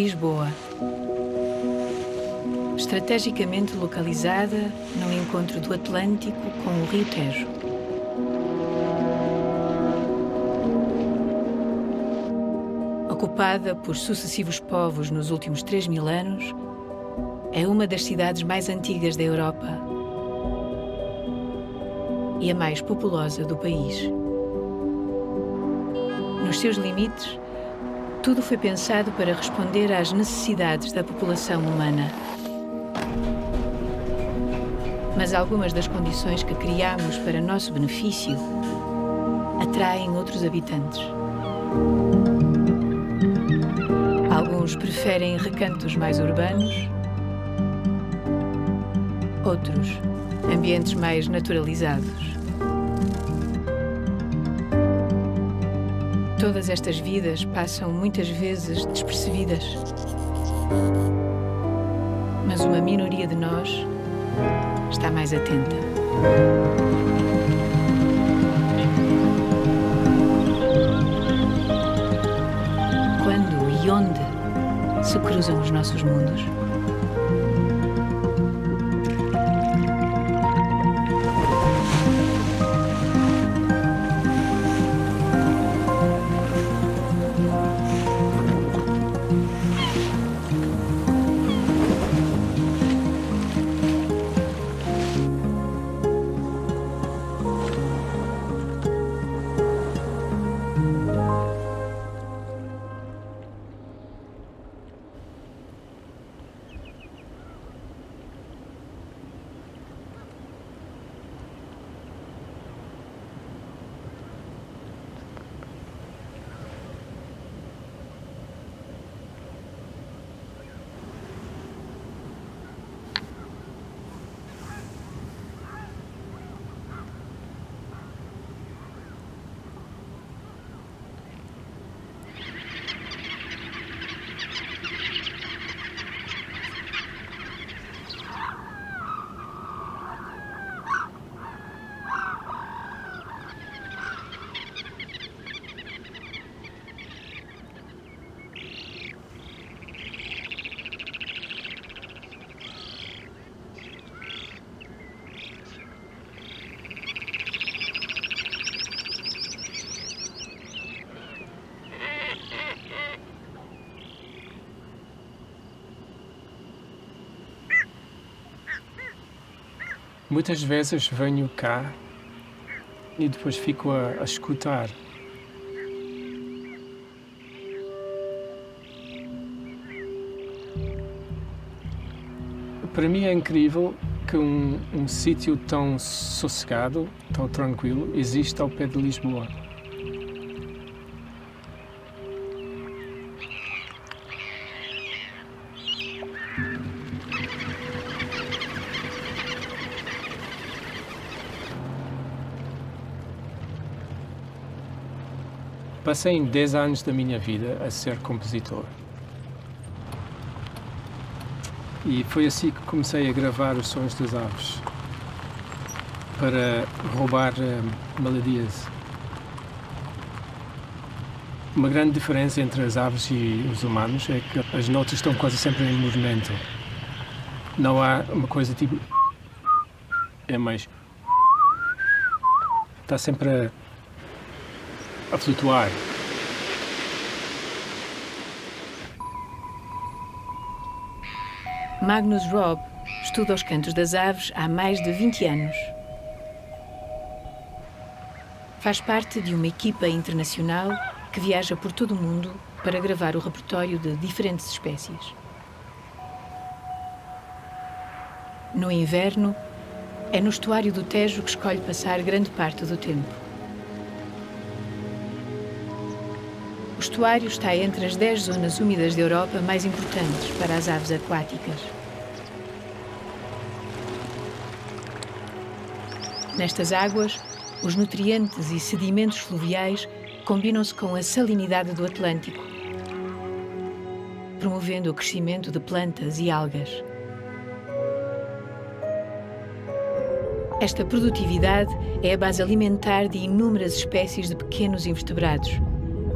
Lisboa, estrategicamente localizada no encontro do Atlântico com o Rio Tejo. Ocupada por sucessivos povos nos últimos 3.000 anos, é uma das cidades mais antigas da Europa e a mais populosa do país. Nos seus limites, tudo foi pensado para responder às necessidades da população humana. Mas algumas das condições que criamos para nosso benefício atraem outros habitantes. Alguns preferem recantos mais urbanos, outros ambientes mais naturalizados. Todas estas vidas passam muitas vezes despercebidas, mas uma minoria de nós está mais atenta. Quando e onde se cruzam os nossos mundos? Muitas vezes venho cá e depois fico a escutar. Para mim é incrível que um sítio tão sossegado, tão tranquilo, existe ao pé de Lisboa. Passei 10 anos da minha vida a ser compositor. E foi assim que comecei a gravar os sons das aves, para roubar melodias. Uma grande diferença entre as aves e os humanos é que as notas estão quase sempre em movimento. Não há uma coisa tipo... é mais... está sempre a flutuar. Magnus Robb estuda os cantos das aves há mais de 20 anos. Faz parte de uma equipa internacional que viaja por todo o mundo para gravar o repertório de diferentes espécies. No inverno, é no estuário do Tejo que escolhe passar grande parte do tempo. O estuário está entre as 10 zonas úmidas da Europa mais importantes para as aves aquáticas. Nestas águas, os nutrientes e sedimentos fluviais combinam-se com a salinidade do Atlântico, promovendo o crescimento de plantas e algas. Esta produtividade é a base alimentar de inúmeras espécies de pequenos invertebrados,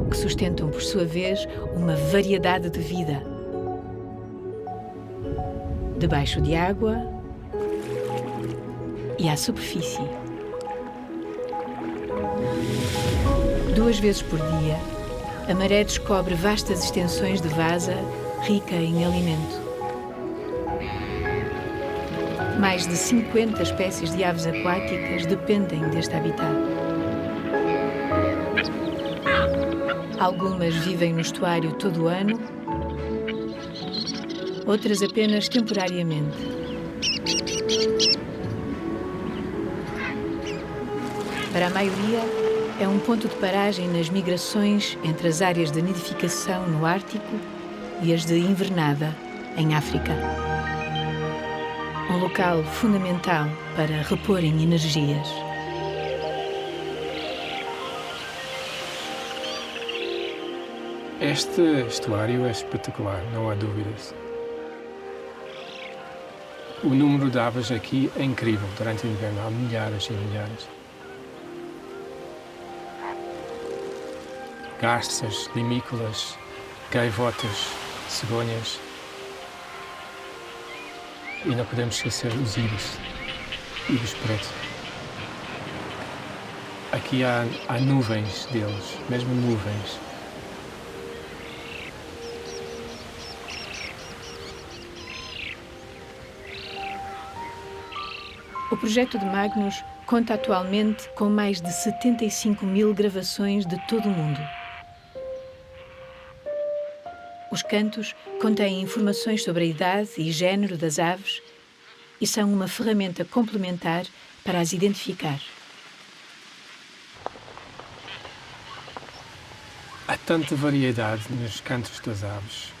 que sustentam, por sua vez, uma variedade de vida, debaixo de água e à superfície. 2 vezes por dia, a maré descobre vastas extensões de vasa rica em alimento. Mais de 50 espécies de aves aquáticas dependem deste habitat. Algumas vivem no estuário todo o ano, outras apenas temporariamente. Para a maioria, é um ponto de paragem nas migrações entre as áreas de nidificação no Ártico e as de invernada em África. Um local fundamental para reporem energias. Este estuário é espetacular, não há dúvidas. O número de aves aqui é incrível durante o inverno, há milhares e milhares. Garças, limícolas, gaivotas, cegonhas. E não podemos esquecer os íris pretos. Aqui há nuvens deles, mesmo nuvens. O projeto de Magnus conta atualmente com mais de 75.000 gravações de todo o mundo. Os cantos contêm informações sobre a idade e género das aves e são uma ferramenta complementar para as identificar. Há tanta variedade nos cantos das aves.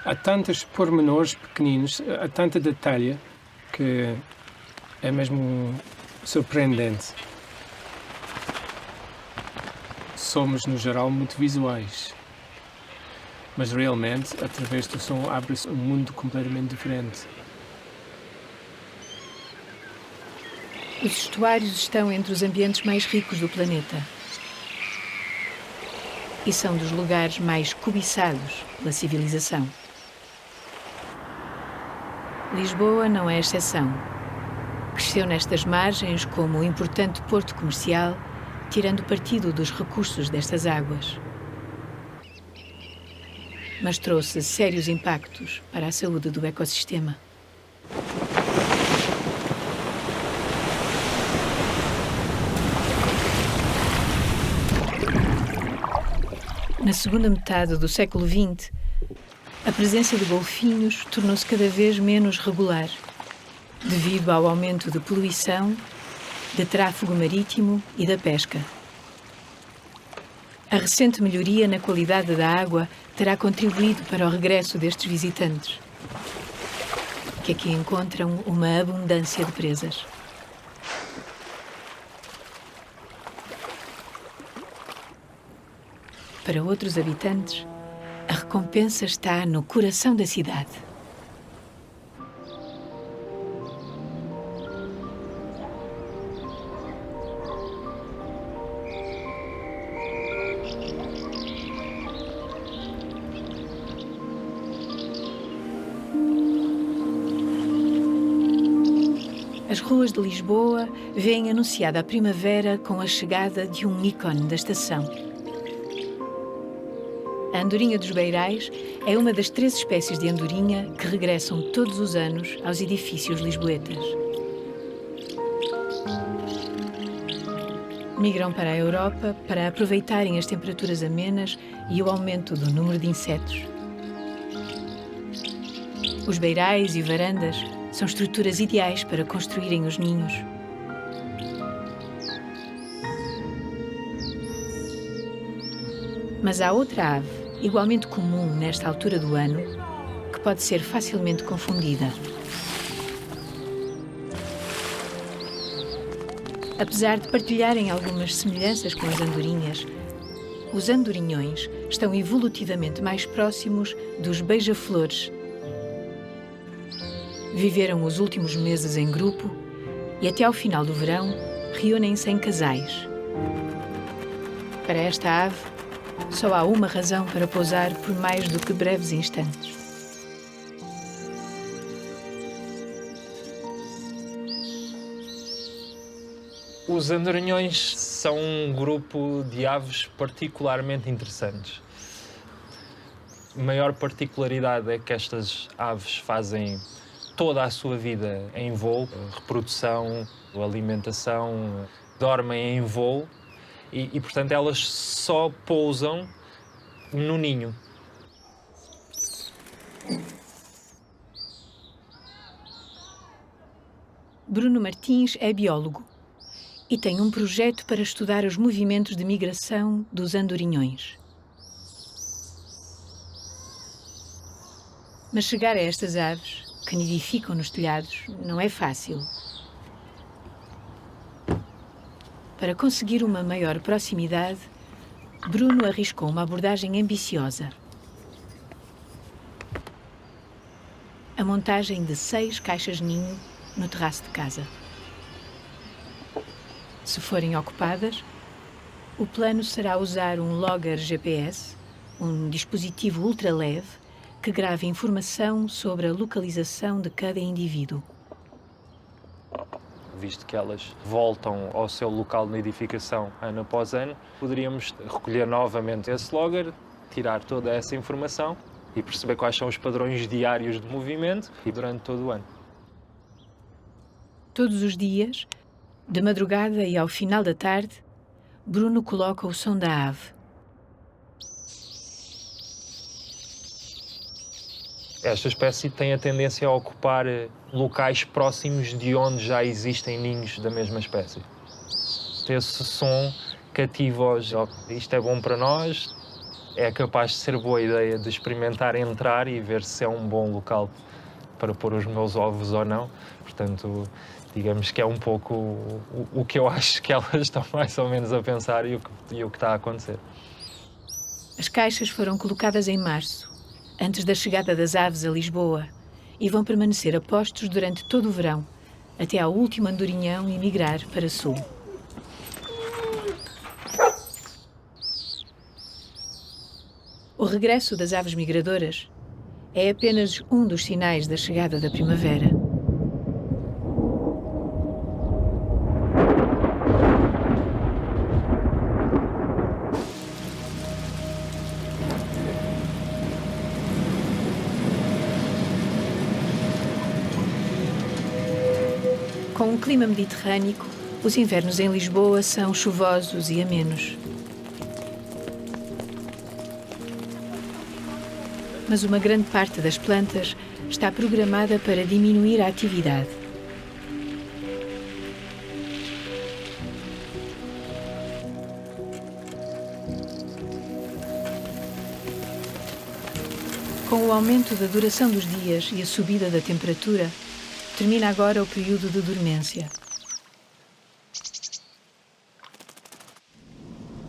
Há tantos pormenores pequeninos, há tanta detalhe que é mesmo surpreendente. Somos, no geral, muito visuais. Mas realmente, através do som, abre-se um mundo completamente diferente. Os estuários estão entre os ambientes mais ricos do planeta e são dos lugares mais cobiçados pela civilização. Lisboa não é exceção. Cresceu nestas margens como um importante porto comercial, tirando partido dos recursos destas águas. Mas trouxe sérios impactos para a saúde do ecossistema. Na segunda metade do século XX, a presença de golfinhos tornou-se cada vez menos regular, devido ao aumento de poluição, de tráfego marítimo e da pesca. A recente melhoria na qualidade da água terá contribuído para o regresso destes visitantes, que aqui encontram uma abundância de presas. Para outros habitantes, a recompensa está no coração da cidade. As ruas de Lisboa veem anunciada a primavera com a chegada de um ícone da estação. A andorinha dos beirais é uma das 3 espécies de andorinha que regressam todos os anos aos edifícios lisboetas. Migram para a Europa para aproveitarem as temperaturas amenas e o aumento do número de insetos. Os beirais e varandas são estruturas ideais para construírem os ninhos. Mas há outra ave, igualmente comum nesta altura do ano, que pode ser facilmente confundida. Apesar de partilharem algumas semelhanças com as andorinhas, os andorinhões estão evolutivamente mais próximos dos beija-flores. Viveram os últimos meses em grupo e, até ao final do verão, reúnem-se em casais. Para esta ave, só há uma razão para pousar por mais do que breves instantes. Os andorinhões são um grupo de aves particularmente interessantes. A maior particularidade é que estas aves fazem toda a sua vida em voo, reprodução, alimentação, dormem em voo e portanto, elas só pousam no ninho. Bruno Martins é biólogo e tem um projeto para estudar os movimentos de migração dos andorinhões. Mas chegar a estas aves, que nidificam nos telhados, não é fácil. Para conseguir uma maior proximidade, Bruno arriscou uma abordagem ambiciosa. A montagem de 6 caixas-ninho no terraço de casa. Se forem ocupadas, o plano será usar um logger GPS, um dispositivo ultraleve que grava informação sobre a localização de cada indivíduo. Visto que elas voltam ao seu local de nidificação ano após ano, poderíamos recolher novamente esse logger, tirar toda essa informação e perceber quais são os padrões diários de movimento e durante todo o ano. Todos os dias, de madrugada e ao final da tarde, Bruno coloca o som da ave. Esta espécie tem a tendência a ocupar locais próximos de onde já existem ninhos da mesma espécie. Esse som cativa-os. Isto é bom para nós, é capaz de ser boa ideia de experimentar entrar e ver se é um bom local para pôr os meus ovos ou não. Portanto, digamos que é um pouco o que eu acho que elas estão mais ou menos a pensar e o que está a acontecer. As caixas foram colocadas em março, antes da chegada das aves a Lisboa, e vão permanecer a postos durante todo o verão, até ao último andorinhão emigrar para sul. O regresso das aves migradoras é apenas um dos sinais da chegada da primavera. Com um clima mediterrâneo, os invernos em Lisboa são chuvosos e amenos. Mas uma grande parte das plantas está programada para diminuir a atividade. Com o aumento da duração dos dias e a subida da temperatura, termina agora o período de dormência.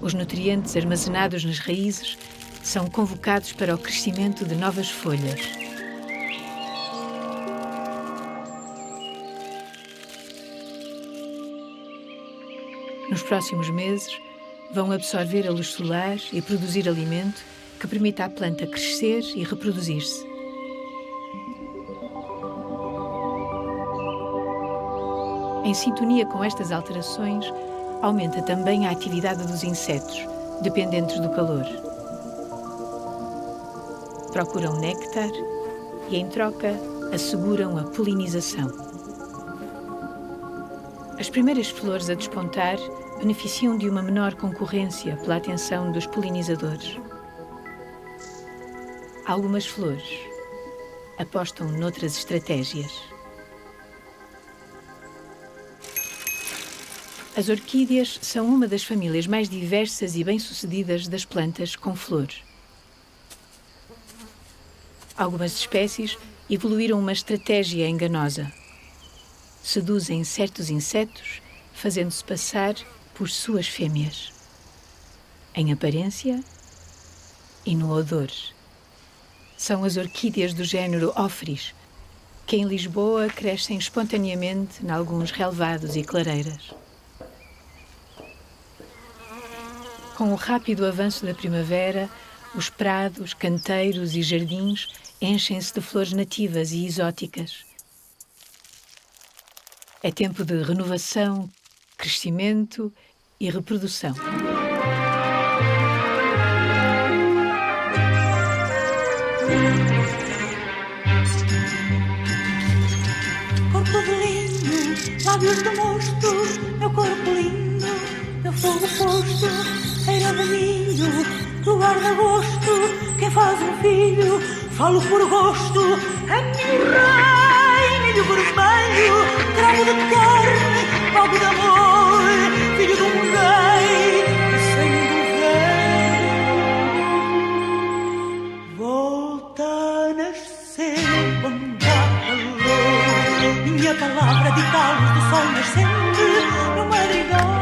Os nutrientes armazenados nas raízes são convocados para o crescimento de novas folhas. Nos próximos meses, vão absorver a luz solar e produzir alimento que permita à planta crescer e reproduzir-se. Em sintonia com estas alterações, aumenta também a atividade dos insetos, dependentes do calor. Procuram néctar e, em troca, asseguram a polinização. As primeiras flores a despontar beneficiam de uma menor concorrência pela atenção dos polinizadores. Algumas flores apostam noutras estratégias. As orquídeas são uma das famílias mais diversas e bem-sucedidas das plantas com flor. Algumas espécies evoluíram uma estratégia enganosa. Seduzem certos insetos, fazendo-se passar por suas fêmeas. Em aparência e no odor. São as orquídeas do género Ophrys, que em Lisboa crescem espontaneamente em alguns relevados e clareiras. Com o rápido avanço da primavera, os prados, canteiros e jardins enchem-se de flores nativas e exóticas. É tempo de renovação, crescimento e reprodução. Corpo de linho, lábios de mosto, meu corpo lindo, meu fogo posto, feira de milho, lugar de agosto, quem faz um filho, falo por gosto, é meu rei, milho vermelho, cravo de carne, pago de amor, filho de um rei, e sem governo, volta a nascer onde há calor, minha palavra de luz do sol nascente, no madrigal.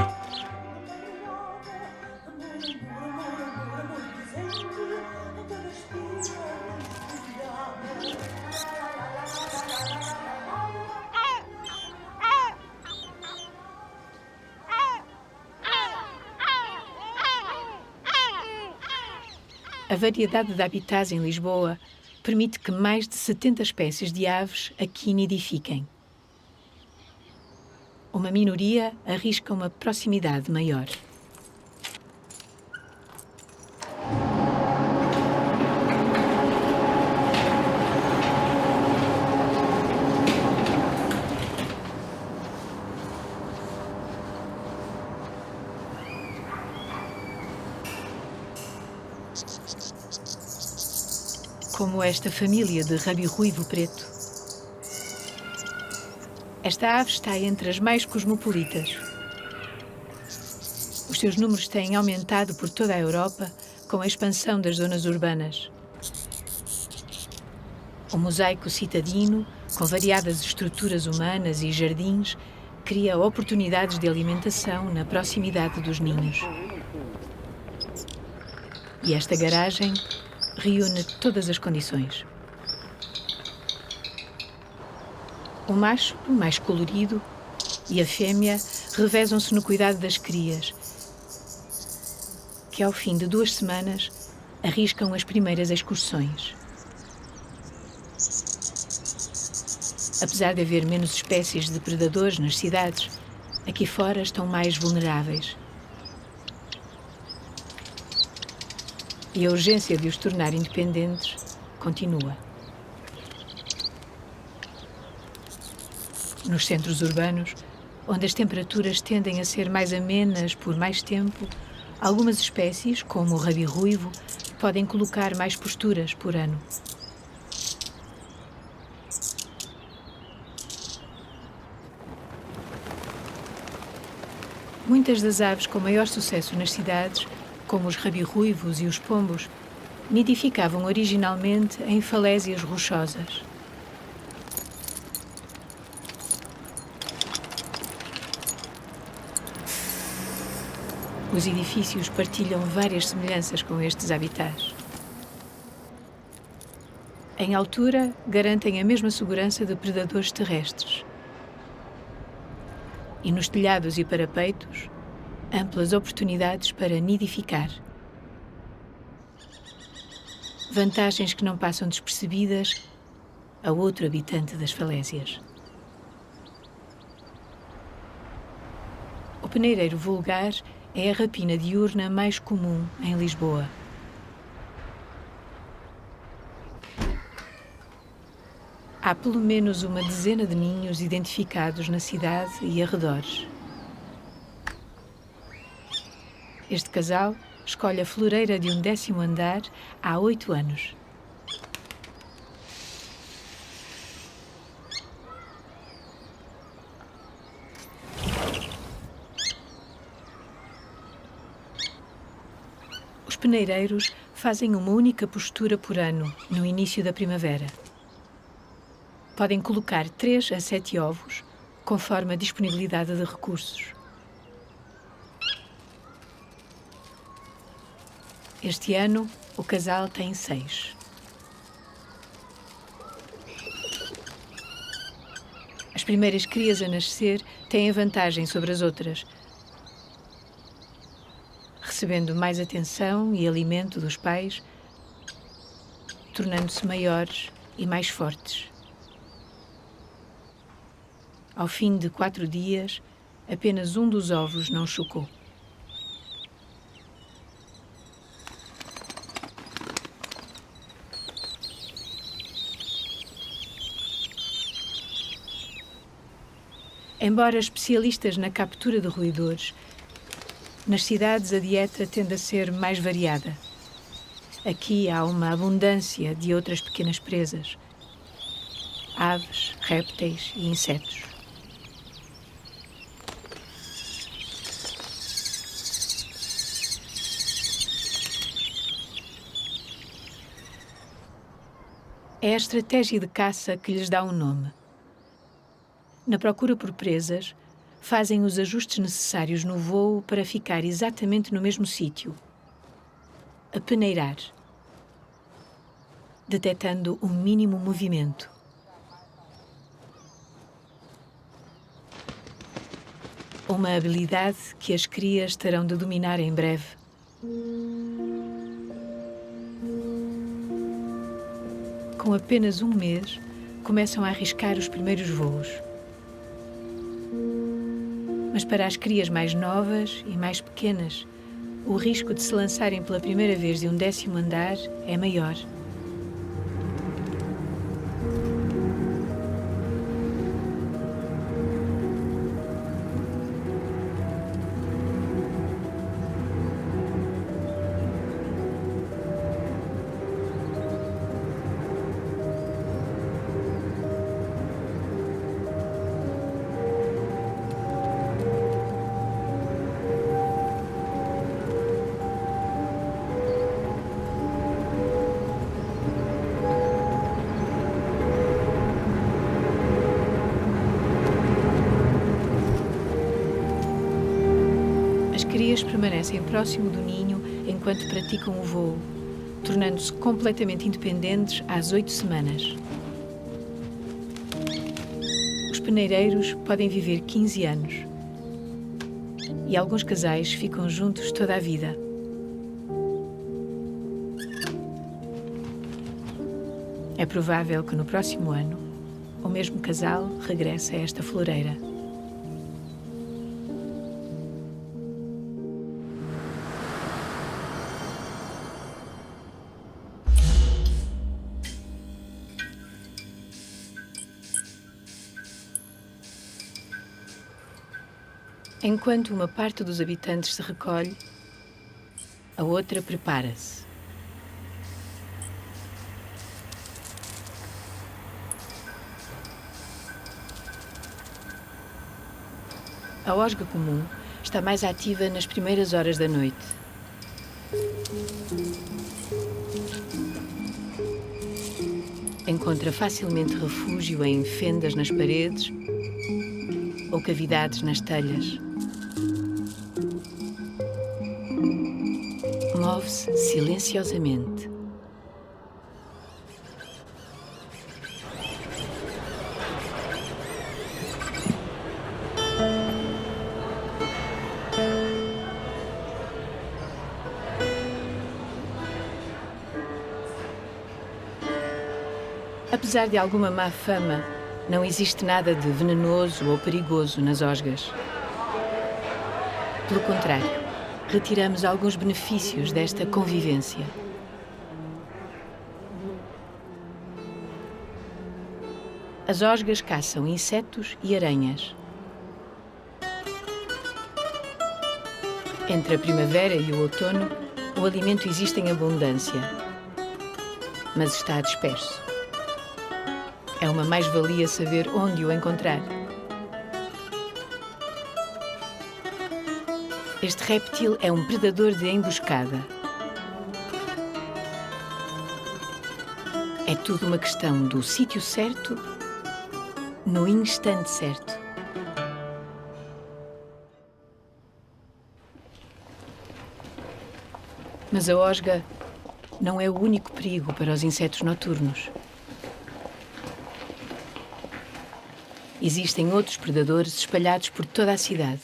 A variedade de habitats em Lisboa permite que mais de 70 espécies de aves aqui nidifiquem. Uma minoria arrisca uma proximidade maior. Como esta família de rabi-ruivo preto. Esta ave está entre as mais cosmopolitas. Os seus números têm aumentado por toda a Europa com a expansão das zonas urbanas. O mosaico citadino, com variadas estruturas humanas e jardins, cria oportunidades de alimentação na proximidade dos ninhos. E esta garagem reúne todas as condições. O macho, mais colorido, e a fêmea revezam-se no cuidado das crias, que ao fim de 2 semanas arriscam as primeiras excursões. Apesar de haver menos espécies de predadores nas cidades, aqui fora estão mais vulneráveis. E a urgência de os tornar independentes continua. Nos centros urbanos, onde as temperaturas tendem a ser mais amenas por mais tempo, algumas espécies, como o rabi-ruivo, podem colocar mais posturas por ano. Muitas das aves com maior sucesso nas cidades, como os rabi-ruivos e os pombos, nidificavam originalmente em falésias rochosas. Os edifícios partilham várias semelhanças com estes habitats. Em altura, garantem a mesma segurança de predadores terrestres. E nos telhados e parapeitos, amplas oportunidades para nidificar. Vantagens que não passam despercebidas a outro habitante das falésias. O peneireiro vulgar é a rapina diurna mais comum em Lisboa. Há pelo menos uma dezena de ninhos identificados na cidade e arredores. Este casal escolhe a floreira de um 10º andar há 8 anos. Os peneireiros fazem uma única postura por ano, no início da primavera. Podem colocar 3 a 7 ovos, conforme a disponibilidade de recursos. Este ano, o casal tem 6. As primeiras crias a nascer têm a vantagem sobre as outras, recebendo mais atenção e alimento dos pais, tornando-se maiores e mais fortes. Ao fim de 4 dias, apenas um dos ovos não chocou. Embora especialistas na captura de roedores, nas cidades a dieta tende a ser mais variada. Aqui há uma abundância de outras pequenas presas, aves, répteis e insetos. É a estratégia de caça que lhes dá um nome. Na procura por presas, fazem os ajustes necessários no voo para ficar exatamente no mesmo sítio, a peneirar, detectando o mínimo movimento. Uma habilidade que as crias terão de dominar em breve. Com apenas um mês, começam a arriscar os primeiros voos. Mas para as crias mais novas e mais pequenas, o risco de se lançarem pela primeira vez de um 10º andar é maior. As crias permanecem próximo do ninho enquanto praticam o voo, tornando-se completamente independentes às 8 semanas. Os peneireiros podem viver 15 anos e alguns casais ficam juntos toda a vida. É provável que no próximo ano o mesmo casal regresse a esta floreira. Enquanto uma parte dos habitantes se recolhe, a outra prepara-se. A osga comum está mais ativa nas primeiras horas da noite. Encontra facilmente refúgio em fendas nas paredes ou cavidades nas telhas. Move-se silenciosamente. Apesar de alguma má fama, não existe nada de venenoso ou perigoso nas osgas. Pelo contrário, retiramos alguns benefícios desta convivência. As osgas caçam insetos e aranhas. Entre a primavera e o outono, o alimento existe em abundância, mas está disperso. É uma mais-valia saber onde o encontrar. Este réptil é um predador de emboscada. É tudo uma questão do sítio certo, no instante certo. Mas a osga não é o único perigo para os insetos noturnos. Existem outros predadores espalhados por toda a cidade.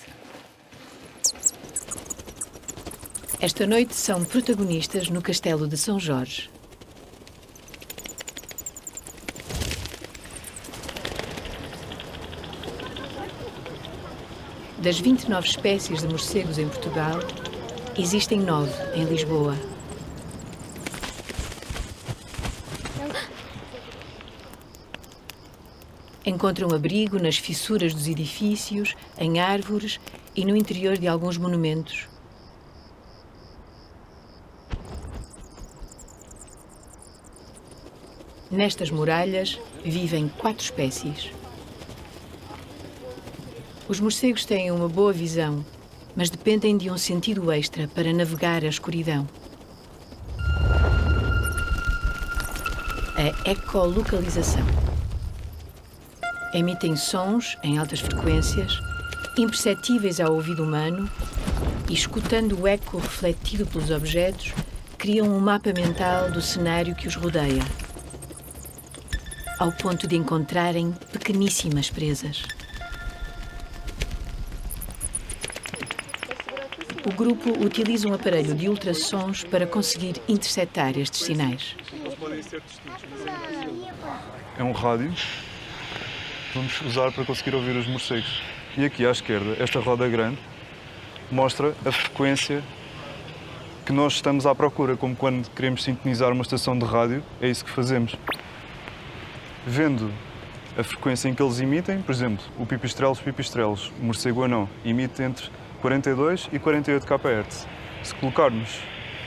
Esta noite são protagonistas no Castelo de São Jorge. Das 29 espécies de morcegos em Portugal, existem 9 em Lisboa. Encontram abrigo nas fissuras dos edifícios, em árvores e no interior de alguns monumentos. Nestas muralhas vivem 4 espécies. Os morcegos têm uma boa visão, mas dependem de um sentido extra para navegar a escuridão. A ecolocalização. Emitem sons em altas frequências, imperceptíveis ao ouvido humano, e escutando o eco refletido pelos objetos, criam um mapa mental do cenário que os rodeia, ao ponto de encontrarem pequeníssimas presas. O grupo utiliza um aparelho de ultrassons para conseguir interceptar estes sinais. É um rádio que vamos usar para conseguir ouvir os morcegos. E aqui à esquerda, esta roda grande mostra a frequência que nós estamos à procura, como quando queremos sintonizar uma estação de rádio, é isso que fazemos. Vendo a frequência em que eles emitem, por exemplo, o pipistrelos, o morcego anão, emite entre 42 e 48 kHz. Se colocarmos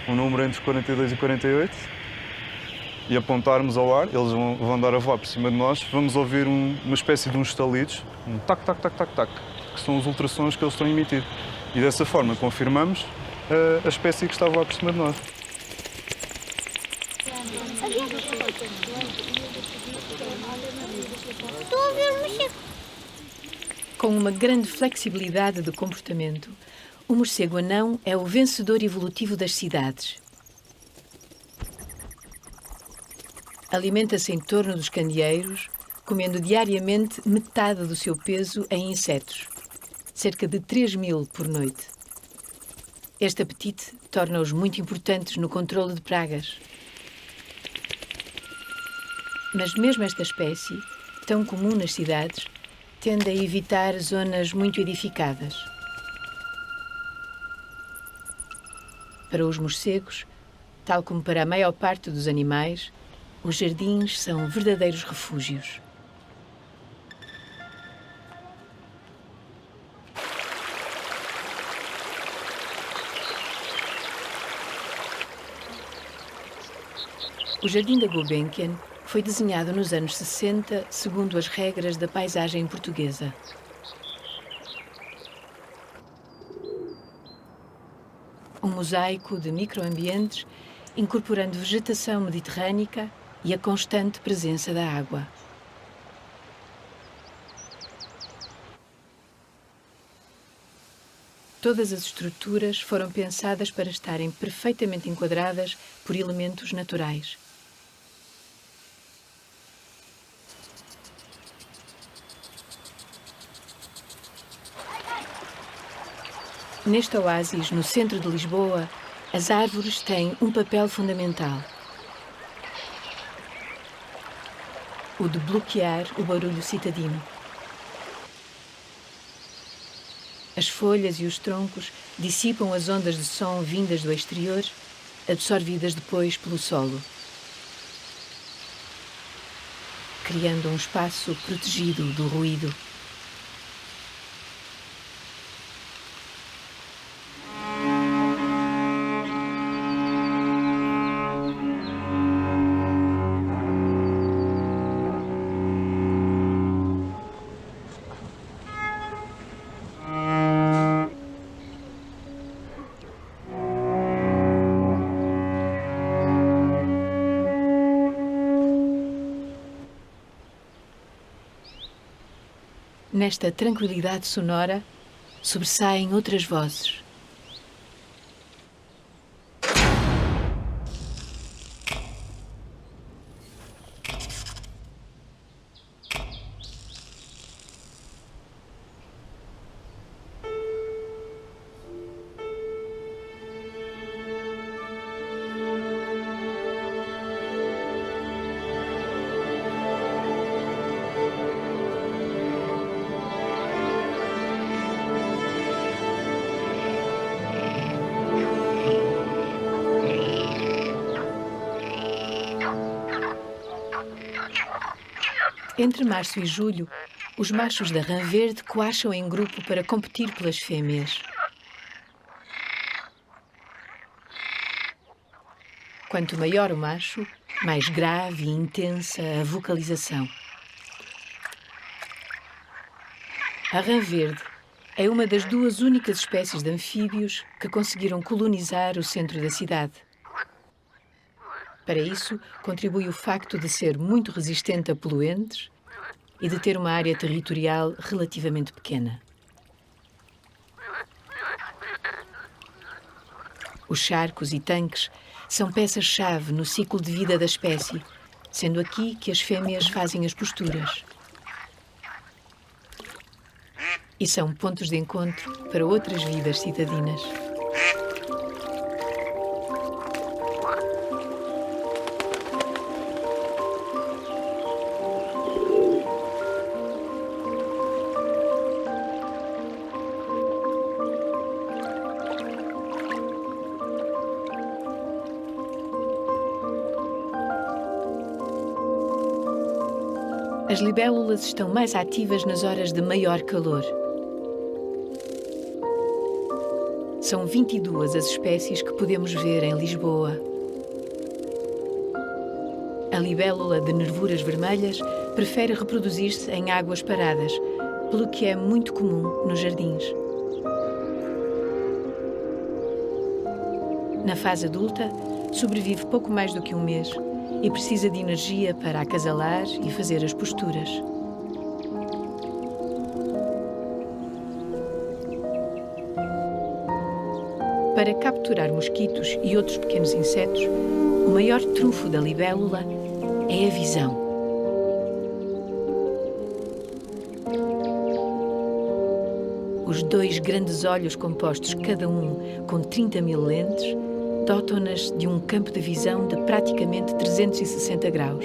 um número entre 42 e 48 e apontarmos ao ar, eles vão dar a voar por cima de nós, vamos ouvir uma espécie de uns estalidos, um tac, tac, tac, tac, tac, que são os ultrassons que eles estão a emitir. E dessa forma confirmamos a espécie que está a voar por cima de nós. Estou a ver o morcego. Com uma grande flexibilidade de comportamento, o morcego anão é o vencedor evolutivo das cidades. Alimenta-se em torno dos candeeiros, comendo diariamente metade do seu peso em insetos, cerca de 3.000 por noite. Este apetite torna-os muito importantes no controle de pragas. Mas mesmo esta espécie, tão comum nas cidades, tende a evitar zonas muito edificadas. Para os morcegos, tal como para a maior parte dos animais, os jardins são verdadeiros refúgios. O Jardim da Gulbenkian foi desenhado nos anos 60 segundo as regras da paisagem portuguesa. Um mosaico de microambientes incorporando vegetação mediterrânica e a constante presença da água. Todas as estruturas foram pensadas para estarem perfeitamente enquadradas por elementos naturais. Neste oásis, no centro de Lisboa, as árvores têm um papel fundamental: o de bloquear o barulho citadino. As folhas e os troncos dissipam as ondas de som vindas do exterior, absorvidas depois pelo solo, criando um espaço protegido do ruído. Nesta tranquilidade sonora, sobressaem outras vozes. Entre março e julho, os machos da rã verde coacham em grupo para competir pelas fêmeas. Quanto maior o macho, mais grave e intensa a vocalização. A rã verde é uma das 2 únicas espécies de anfíbios que conseguiram colonizar o centro da cidade. Para isso, contribui o facto de ser muito resistente a poluentes e de ter uma área territorial relativamente pequena. Os charcos e tanques são peças-chave no ciclo de vida da espécie, sendo aqui que as fêmeas fazem as posturas. E são pontos de encontro para outras vidas citadinas. As libélulas estão mais ativas nas horas de maior calor. São 22 as espécies que podemos ver em Lisboa. A libélula de nervuras vermelhas prefere reproduzir-se em águas paradas, pelo que é muito comum nos jardins. Na fase adulta, sobrevive pouco mais do que um mês e precisa de energia para acasalar e fazer as posturas. Para capturar mosquitos e outros pequenos insetos, o maior trunfo da libélula é a visão. Os 2 grandes olhos compostos, cada um com 30.000 lentes, dotam-nas de um campo de visão de praticamente 360 graus.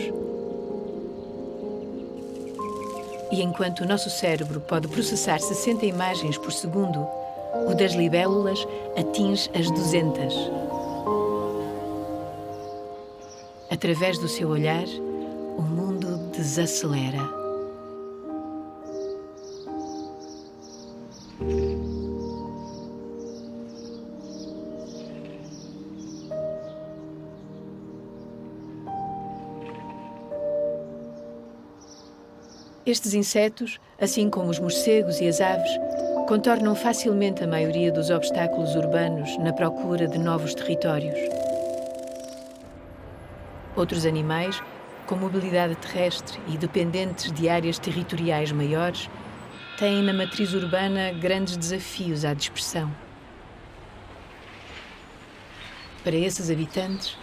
E enquanto o nosso cérebro pode processar 60 imagens por segundo, o das libélulas atinge as 200. Através do seu olhar, o mundo desacelera. Estes insetos, assim como os morcegos e as aves, contornam facilmente a maioria dos obstáculos urbanos na procura de novos territórios. Outros animais, com mobilidade terrestre e dependentes de áreas territoriais maiores, têm na matriz urbana grandes desafios à dispersão. Para esses habitantes,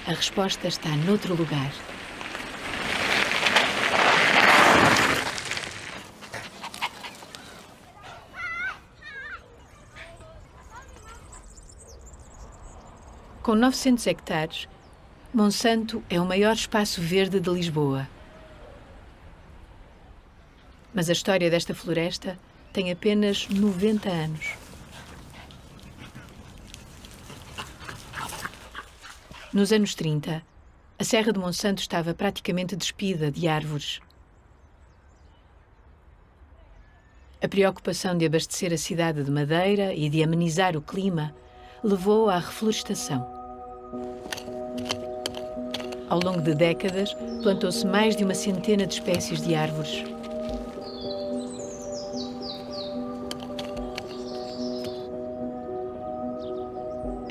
a resposta está noutro lugar. Com 900 hectares, Monsanto é o maior espaço verde de Lisboa. Mas a história desta floresta tem apenas 90 anos. Nos anos 30, a Serra de Monsanto estava praticamente despida de árvores. A preocupação de abastecer a cidade de madeira e de amenizar o clima levou à reflorestação. Ao longo de décadas, plantou-se mais de uma centena de espécies de árvores.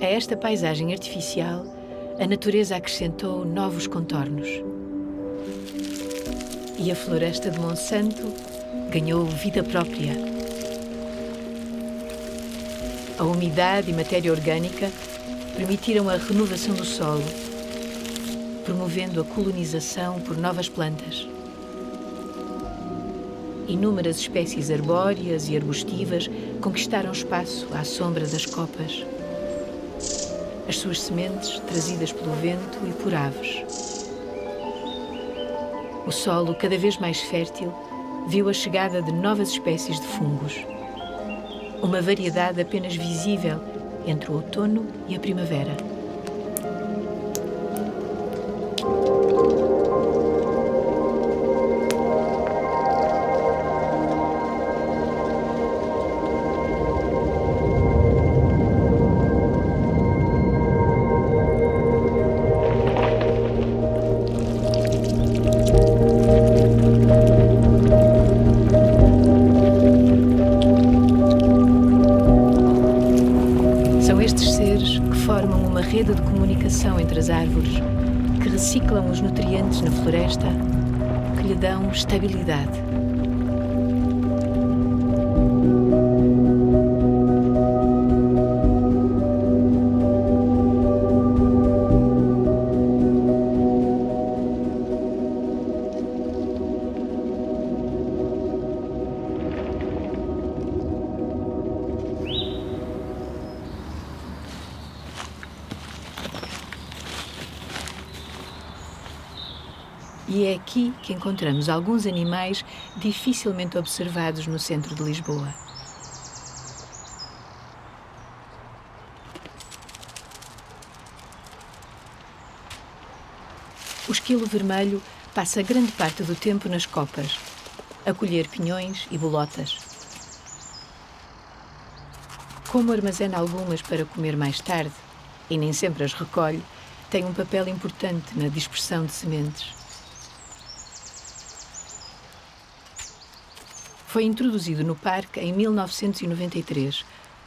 A esta paisagem artificial, a natureza acrescentou novos contornos. E a floresta de Monsanto ganhou vida própria. A umidade e matéria orgânica permitiram a renovação do solo, promovendo a colonização por novas plantas. Inúmeras espécies arbóreas e arbustivas conquistaram espaço à sombra das copas. As suas sementes trazidas pelo vento e por aves. O solo, cada vez mais fértil, viu a chegada de novas espécies de fungos. Uma variedade apenas visível entre o outono e a primavera. comunicação entre as árvores, que reciclam os nutrientes na floresta, que lhe dão estabilidade. E é aqui que encontramos alguns animais dificilmente observados no centro de Lisboa. O esquilo vermelho passa grande parte do tempo nas copas, a colher pinhões e bolotas. Como armazena algumas para comer mais tarde, e nem sempre as recolhe, tem um papel importante na dispersão de sementes. Foi introduzido no parque em 1993,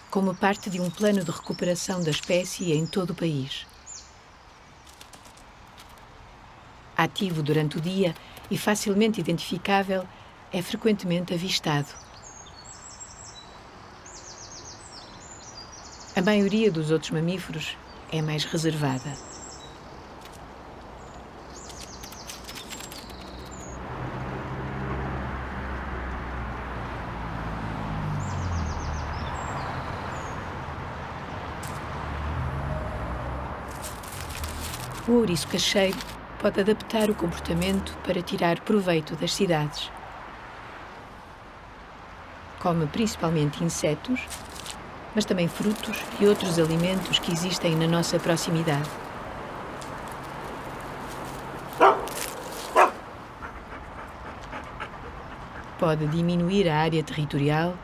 como parte de um plano de recuperação da espécie em todo o país. Ativo durante o dia e facilmente identificável, é frequentemente avistado. A maioria dos outros mamíferos é mais reservada. O ouriço cacheiro pode adaptar o comportamento para tirar proveito das cidades. Come principalmente insetos, mas também frutos e outros alimentos que existem na nossa proximidade. Pode diminuir a área territorial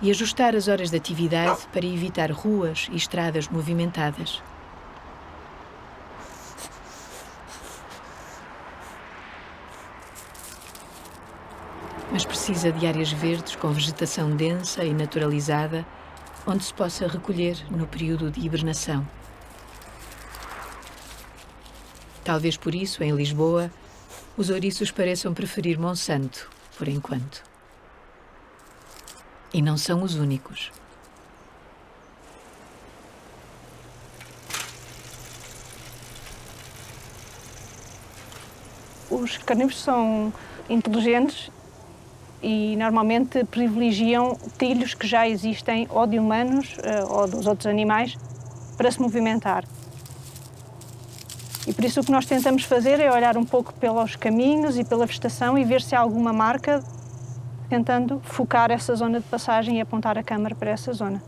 e ajustar as horas de atividade para evitar ruas e estradas movimentadas. Mas precisa de áreas verdes com vegetação densa e naturalizada, onde se possa recolher no período de hibernação. Talvez por isso, em Lisboa, os ouriços pareçam preferir Monsanto, por enquanto. E não são os únicos. Os carnívoros são inteligentes e normalmente privilegiam trilhos que já existem ou de humanos ou dos outros animais para se movimentar. E por isso o que nós tentamos fazer é olhar um pouco pelos caminhos e pela vegetação e ver se há alguma marca, tentando focar essa zona de passagem e apontar a câmara para essa zona.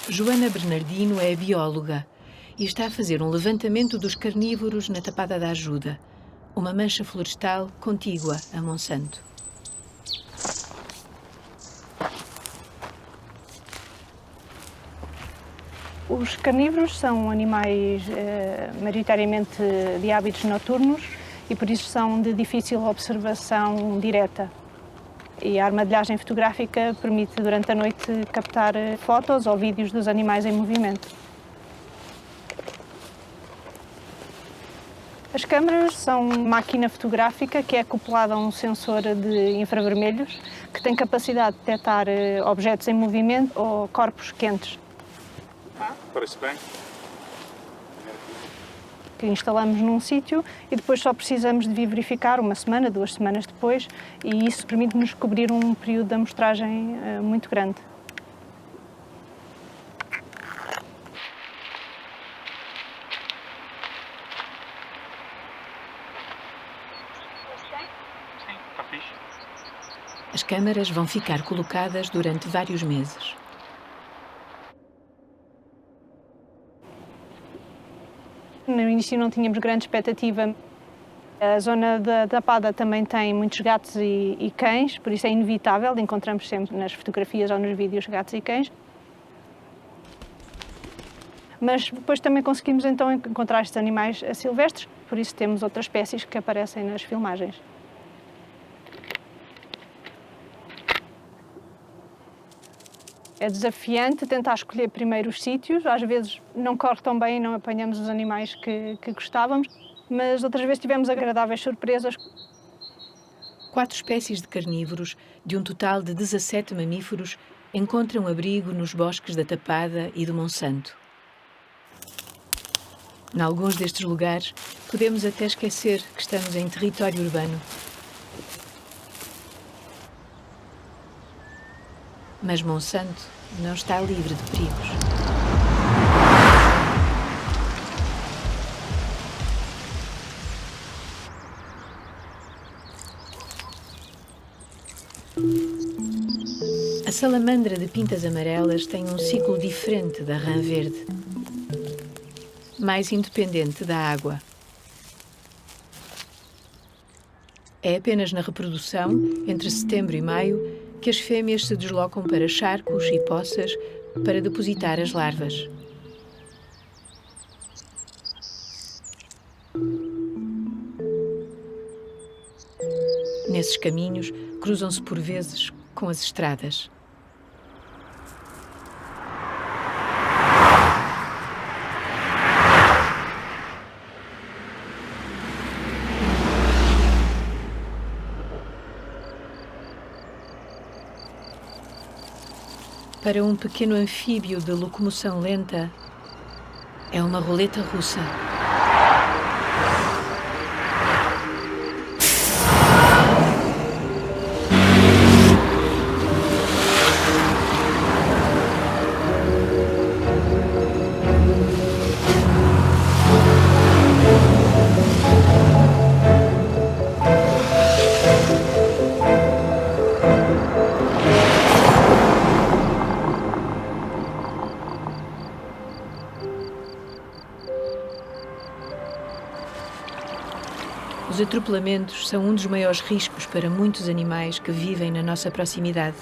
Joana Bernardino é bióloga e está a fazer um levantamento dos carnívoros na Tapada da Ajuda, uma mancha florestal contígua a Monsanto. Os carnívoros são animais maioritariamente de hábitos noturnos e por isso são de difícil observação direta. E a armadilhagem fotográfica permite durante a noite captar fotos ou vídeos dos animais em movimento. As câmaras são uma máquina fotográfica que é acoplada a um sensor de infravermelhos que tem capacidade de detectar objetos em movimento ou corpos quentes. Parece bem. Que instalamos num sítio e depois só precisamos de vir verificar 1 semana, 2 semanas depois, e isso permite-nos cobrir um período de amostragem muito grande. As câmaras vão ficar colocadas durante vários meses. No início não tínhamos grande expectativa. A zona da Tapada também tem muitos gatos e cães, por isso é inevitável, encontramos sempre nas fotografias ou nos vídeos gatos e cães. Mas depois também conseguimos então encontrar estes animais silvestres, por isso temos outras espécies que aparecem nas filmagens. É desafiante tentar escolher primeiro os sítios. Às vezes não corre tão bem e não apanhamos os animais que gostávamos, mas outras vezes tivemos agradáveis surpresas. 4 espécies de carnívoros, de um total de 17 mamíferos, encontram abrigo nos bosques da Tapada e do Monsanto. Em alguns destes lugares, podemos até esquecer que estamos em território urbano. Mas Monsanto não está livre de perigos. A salamandra de pintas amarelas tem um ciclo diferente da rã verde, mais independente da água. É apenas na reprodução, entre setembro e maio, que as fêmeas se deslocam para charcos e poças para depositar as larvas. Nesses caminhos, cruzam-se por vezes com as estradas. Para um pequeno anfíbio de locomoção lenta, é uma roleta russa. Os atropelamentos são um dos maiores riscos para muitos animais que vivem na nossa proximidade.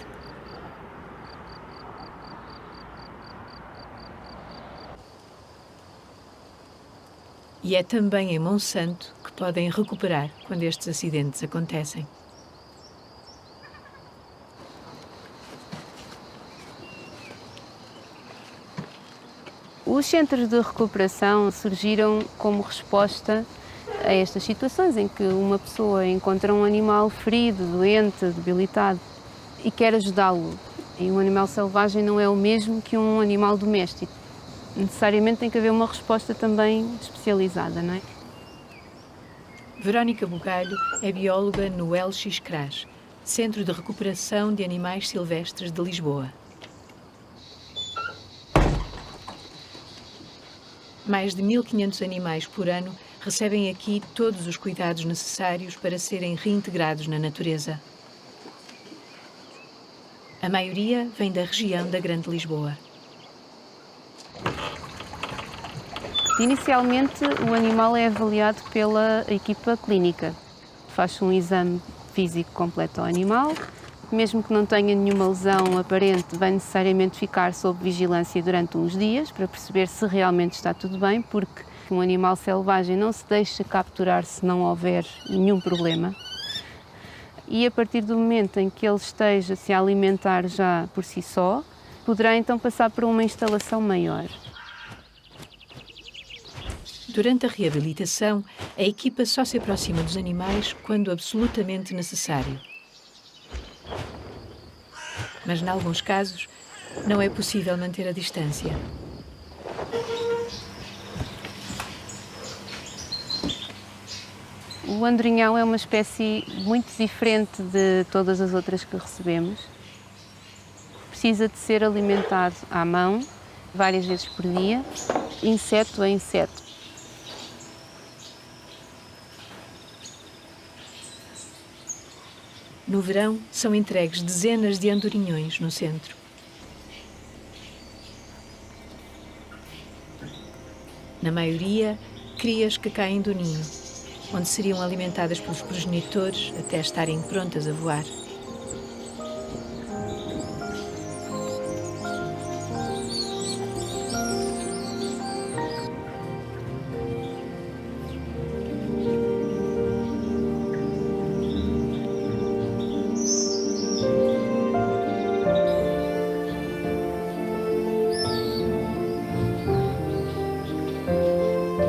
E é também em Monsanto que podem recuperar quando estes acidentes acontecem. Os centros de recuperação surgiram como resposta a estas situações em que uma pessoa encontra um animal ferido, doente, debilitado e quer ajudá-lo. E um animal selvagem não é o mesmo que um animal doméstico. Necessariamente tem que haver uma resposta também especializada, não é? Verónica Bugalho é bióloga no LX CRAS, Centro de Recuperação de Animais Silvestres de Lisboa. Mais de 1.500 animais por ano recebem aqui todos os cuidados necessários para serem reintegrados na natureza. A maioria vem da região da Grande Lisboa. Inicialmente, o animal é avaliado pela equipa clínica. Faz-se um exame físico completo ao animal. Mesmo que não tenha nenhuma lesão aparente, vai necessariamente ficar sob vigilância durante uns dias para perceber se realmente está tudo bem, porque um animal selvagem não se deixa capturar se não houver nenhum problema. E a partir do momento em que ele esteja a se alimentar já por si só, poderá então passar por uma instalação maior. Durante a reabilitação, a equipa só se aproxima dos animais quando absolutamente necessário. Mas, em alguns casos, não é possível manter a distância. O andorinhão é uma espécie muito diferente de todas as outras que recebemos. Precisa de ser alimentado à mão, várias vezes por dia, inseto a inseto. No verão, são entregues dezenas de andorinhões no centro. Na maioria, crias que caem do ninho, onde seriam alimentadas pelos progenitores até estarem prontas a voar.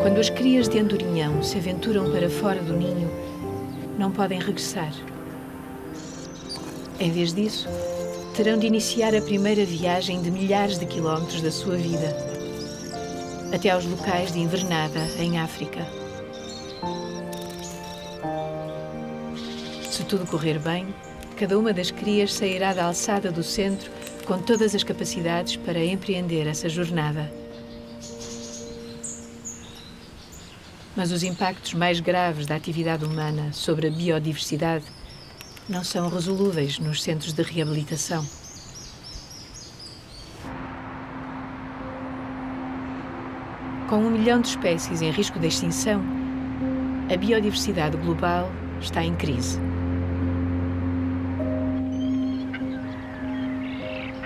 Quando as crias de andorinhão se aventuram para fora do ninho, não podem regressar. Em vez disso, terão de iniciar a primeira viagem de milhares de quilómetros da sua vida, até aos locais de invernada em África. Se tudo correr bem, cada uma das crias sairá da alçada do centro com todas as capacidades para empreender essa jornada. Mas os impactos mais graves da atividade humana sobre a biodiversidade não são resolúveis nos centros de reabilitação. Com 1 milhão de espécies em risco de extinção, a biodiversidade global está em crise.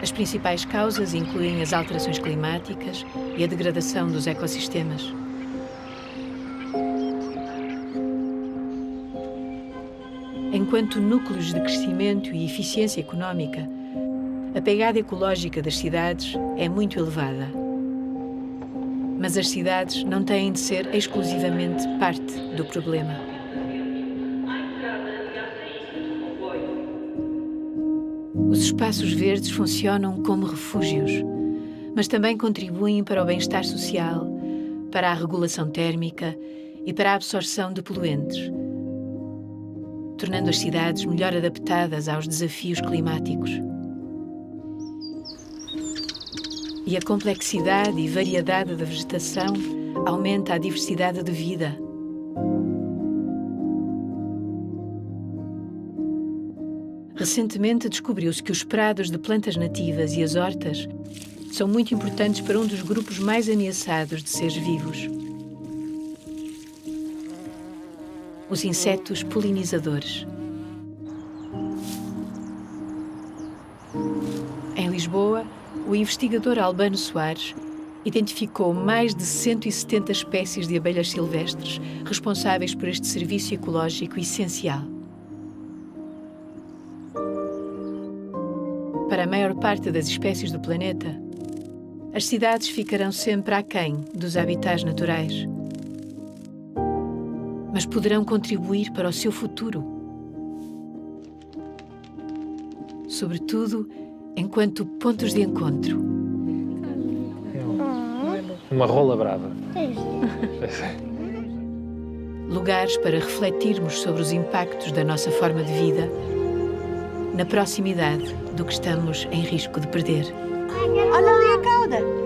As principais causas incluem as alterações climáticas e a degradação dos ecossistemas. Enquanto núcleos de crescimento e eficiência económica, a pegada ecológica das cidades é muito elevada. Mas as cidades não têm de ser exclusivamente parte do problema. Os espaços verdes funcionam como refúgios, mas também contribuem para o bem-estar social, para a regulação térmica e para a absorção de poluentes, tornando as cidades melhor adaptadas aos desafios climáticos. E a complexidade e variedade da vegetação aumenta a diversidade de vida. Recentemente descobriu-se que os prados de plantas nativas e as hortas são muito importantes para um dos grupos mais ameaçados de seres vivos: os insetos polinizadores. Em Lisboa, o investigador Albano Soares identificou mais de 170 espécies de abelhas silvestres responsáveis por este serviço ecológico essencial. Para a maior parte das espécies do planeta, as cidades ficarão sempre aquém dos habitats naturais, mas poderão contribuir para o seu futuro, sobretudo enquanto pontos de encontro. Uma rola brava. Lugares para refletirmos sobre os impactos da nossa forma de vida na proximidade do que estamos em risco de perder. Olha ali a cauda!